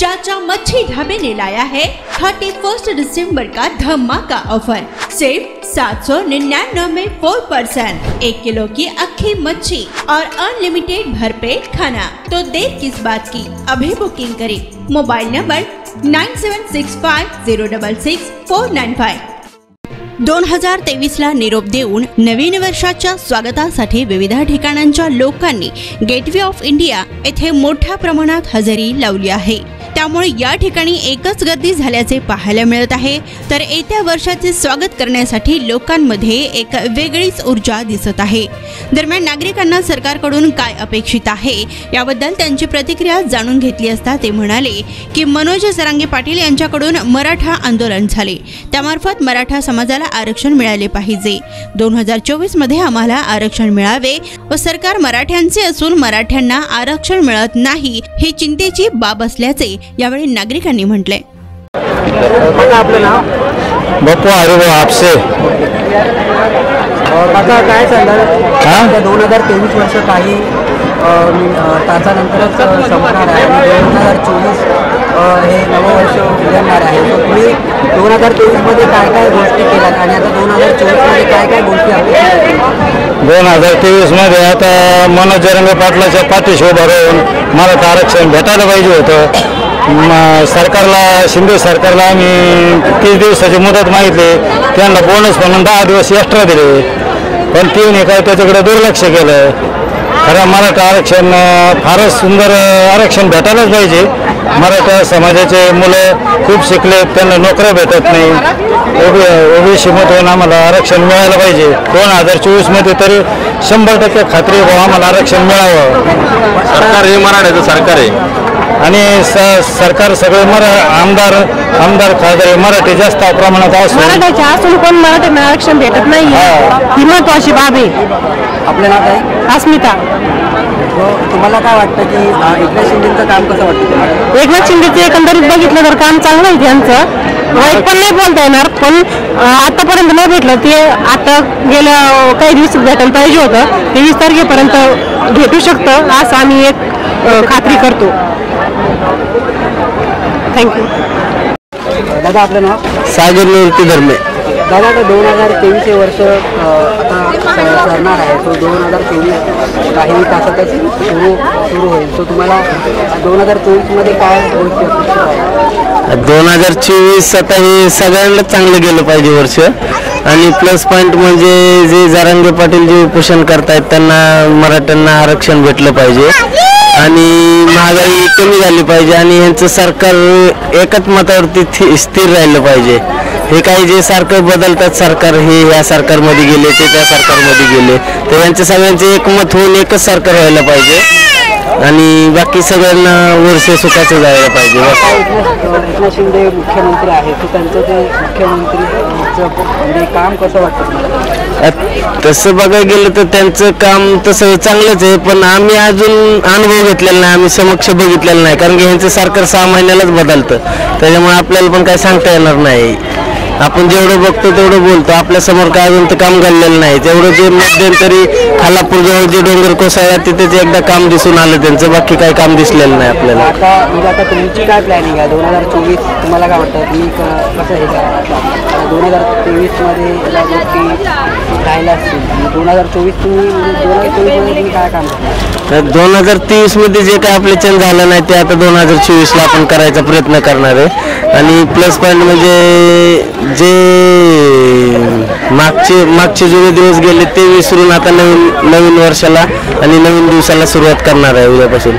चाचा मच्छी ढाबे ने लाया है 31 दिसंबर का धमाका ऑफर। सिर्फ 799 में 4%, 1 किलो की अक्खी मच्छी और अनलिमिटेड भरपेट खाना। तो देर किस बात की, अभी बुकिंग करें। Mobile number 9765066495। 2023 ला निरोप देऊन नवीन वर्षाच्या स्वागतासाठी विविध ठिकाणांच्या लोकांनी गेटवे ऑफ इंडिया येथे मोठ्या प्रमाणात हजेरी लावली आहे। त्यामुळे या ठिकाणी एकच गर्दी झाल्याचे पाहायला मिळत आहे। तर येत्या वर्षाचे स्वागत करण्यासाठी लोकांमध्ये एक वेगळीच ऊर्जा दिसत आहे। दरम्यान नागरिकांना सरकारकडून काय अपेक्षित आहे याबद्दल त्यांची प्रतिक्रिया जाणून घेतली असता ते म्हणाले की मनोज जरांगे पाटील यांच्याकडून मराठा आंदोलन झाले, त्यामार्फत मराठा समाजाला आरक्षण मिळाले पाहिजे। 2024 मध्ये आम्हाला आरक्षण मिळावे व सरकार मराठ्यांचे असून मराठ्यांना आरक्षण मिळत नाही ही चिंतेची बाब असल्याचे यावेळी नागरिकांनी म्हटले। आपलं नाव बप्पू हरिभाऊ आपसे। काका काय चाललं 2023 वर्ष काही तासानंतरच संपणार आहे आणि 2024 हे नवं वर्ष उजळणार आहे। तर तुम्ही 2023 मध्ये काय काय गोष्टी केल्यात आणि आता 2024 मध्ये काय काय गोष्टी अपेक्षित आहेत? 2023 मध्ये आता मनोज जरांगे पाटलाच्या पाठीशी उभं राहून मराठा आरक्षण भेटायला पाहिजे होतं। सरकारला शिंदे सरकारला आम्ही 30 दिवसाची मुदत मागितली, त्यांना बोनस म्हणून 10 दिवस एक्स्ट्रा दिले, पण तिने काय त्याच्याकडे दुर्लक्ष केलं। खरं मराठा आरक्षण फारच सुंदर आरक्षण भेटायलाच पाहिजे। मराठा समाजाचे मुलं खूप शिकले, त्यांना नोकऱ्या भेटत नाही। ओबीसी मधून आम्हाला आरक्षण मिळायला पाहिजे। 2024 मध्ये तरी 100% खात्री आम्हाला आरक्षण मिळावं। सरकार हे मराठ्याचं सरकार आहे आणि सरकार सगळे आमदार खासदार मराठी जास्त प्रमाणात मराठ्याचे असून पण मराठ्यांना आरक्षण भेटत नाही ही महत्वाची बाब आहे। आपलं नाव काय? अस्मिता। तुम्हाला काय वाटतं की एकनाथ शिंदेचं काम कसं वाटतं तुम्हाला? एकनाथ शिंदेचं एकंदरीत बघितलं तर काम चांगलं आहे त्यांचं, वाईट पण नाही बोलता येणार, पण आतापर्यंत नाही भेटलं ते आता गेल्या काही दिवस भेटायला पाहिजे होतं। 23 तारखेपर्यंत भेटू शकतं असं आम्ही एक खात्री करतो। थँक्यू। दादा आपलं नाव? सागर निवृत्ती धर्मे। दादा आता 2023 हे वर्ष आता सरणार आहे, तो 2023 काही तासातच सुरू होईल। तो तुम्हाला 2024 मध्ये काय गोष्टी अपेक्षित आहे? 2024 आता हे सगळ्यांना चांगलं गेलं पाहिजे वर्ष। आणि प्लस पॉईंट म्हणजे जे जरांगे पाटील जे उपोषण करतायत त्यांना मराठ्यांना आरक्षण भेटलं पाहिजे आणि महागाई कमी झाली पाहिजे आणि यांचं सरकार एकच मतावरती स्थिर राहिलं पाहिजे। हे काही जे सारखं बदलतात सरकार, हे या सरकारमध्ये गेले ते त्या सरकारमध्ये गेले, तर यांच्या सगळ्यांचे एकमत होऊन एकच सरकार व्हायला पाहिजे आणि बाकी सगळ्यांना वर्ष सुखाचं जायला पाहिजे। एकनाथ शिंदे मुख्यमंत्री आहेत, तर त्यांचं ते मुख्यमंत्रीचं म्हणजे काम कसं वाटतं? तसं बघायला गेलं तर त्यांचं काम तसं चांगलंच आहे, पण आम्ही अजून अनुभव घेतलेला नाही, आम्ही समक्ष बघितलेलं नाही, कारण की ह्यांचं सरकार 6 महिन्यालाच बदलतं, त्याच्यामुळे आपल्याला पण काही सांगता येणार नाही। आपण जेवढं बघतो तेवढं बोलतो, आपल्या समोर काय अजून तर काम घडलेलं नाही। तेवढं जे मध्यंतरी खालापूर जवळ जे डोंगर कोसळला तिथे एकदा काम दिसून आलं त्यांचं, बाकी काही काम दिसलेलं नाही आपल्याला। आता तुमची काय प्लॅनिंग आहे 2024? तुम्हाला काय वाटतं तुम्ही कसं हे करा 2023 मध्ये ज्या गोष्टी राहिल्या असतील 2024 तुम्ही काय काम करता? 2023 मध्ये जे काय आपले चेंज झालं नाही ते आता 2024 ला आपण करायचा प्रयत्न करणार आहे। आणि प्लस पॉईंट म्हणजे जे मागचे जुने दिवस गेले ते विसरून आता नवीन वर्षाला आणि नवीन दिवसाला सुरुवात करणार आहे उद्यापासून।